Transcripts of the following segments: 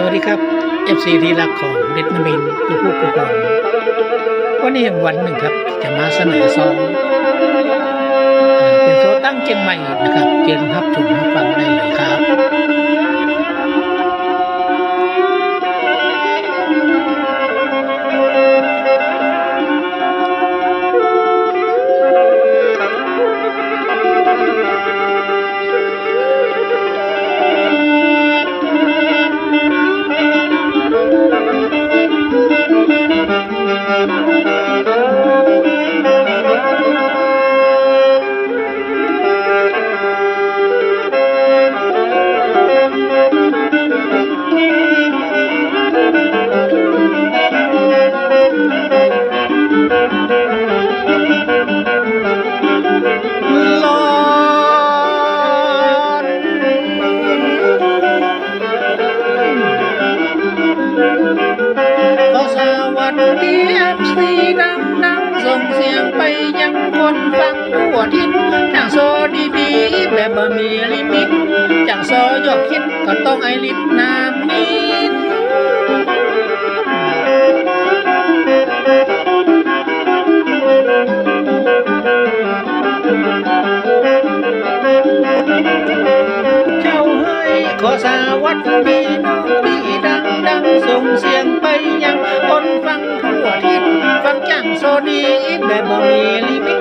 สวัสดีครับ FC ที่รักของเด็ดนามินทุกผู้คนวันนี้วันหนึ่งครับจะมาเสนอซองเป็นโซตั้งเชียงใหม่นะครับเจนรับชมรับฟังได้เลยครับดีFC ดังส่งเสียงไปยังคนฟังทั่วทิศจากโซดีๆแบบบะมีลิมิตจากโซยอดคิดก็ต้องไอริสนามินเจ้าเฮ้ยขอสวัสดีน้องพี่ดังส่งเสียงไปยังคนฟังทั่วทิศฟังจังโซดีแบบบ่มีลิมิต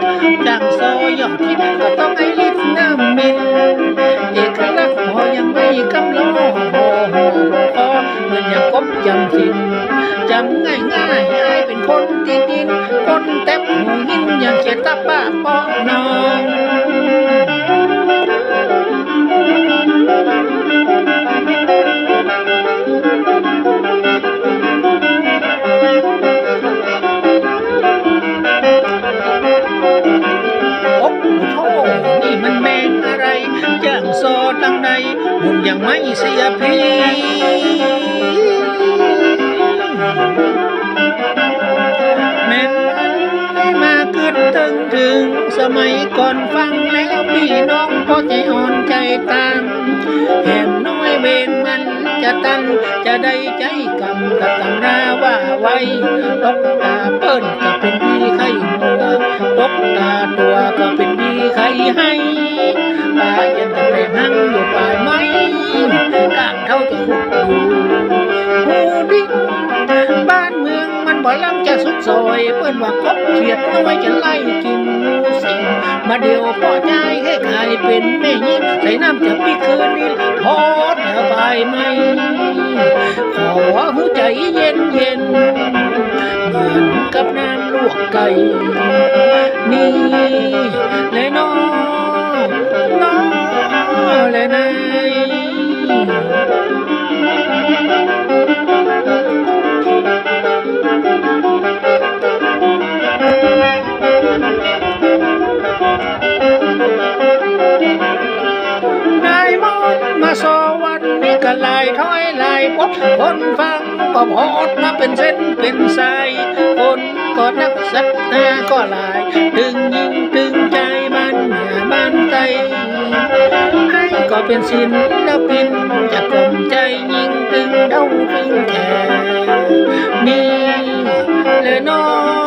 จังโซยอดคิดก็ต้องไอริสน้ำมินเอกลักษณ์พอยังไม่กำล้อพอเหมือนอย่างกบจำสินจำง่ายไอเป็นคนตีดินคนแทบหูหินอย่างเขียนตาป้าปอน้องโซตั้งใดหุ่นยังไม่เสียพีแม่นมาเกิดถึงสมัยก่อนฟังแล้วพี่น้องพอใจอ่อนใจตังแหมน้อยเวนมันจะตันจะได้ใจกำกับตำราว่าไว้ตกตาเปิ้นก็เป็นพี่ไข่หัวตกตาตัวก็เป็นพี่ไข่ให้ปลาเย็นแต่ไปนั่งอยู่ปลายไม้กลางเท่าจะหุดอยู่หูดิ้งบ้านเมืองมันบ่ลังจะสุดซอยเปิ้นว่ากบเขียดน้อยจะไล่กินงูสิงมาเดียวพอใจให้ใครเป็นแม่ยิงใส่น้ำจะปีคืนนี้พอดไปไหมขอหัวใจเย็นเหมือนกับน้ำลวกไก่นี่เลยน้องและนายมอนมาโซวันนี้ก็ลายถ้อยลายพบคนฟังก็พอดมาเป็นเส้นเป็นสายคนก็นักสัตนาก็ลายตึงยิงตึงใจมันเหนือมันใจให้ก็เป็นศิลปินจะกลมใจยิงตึงเท่าตึงแก่นี่เลยน้อง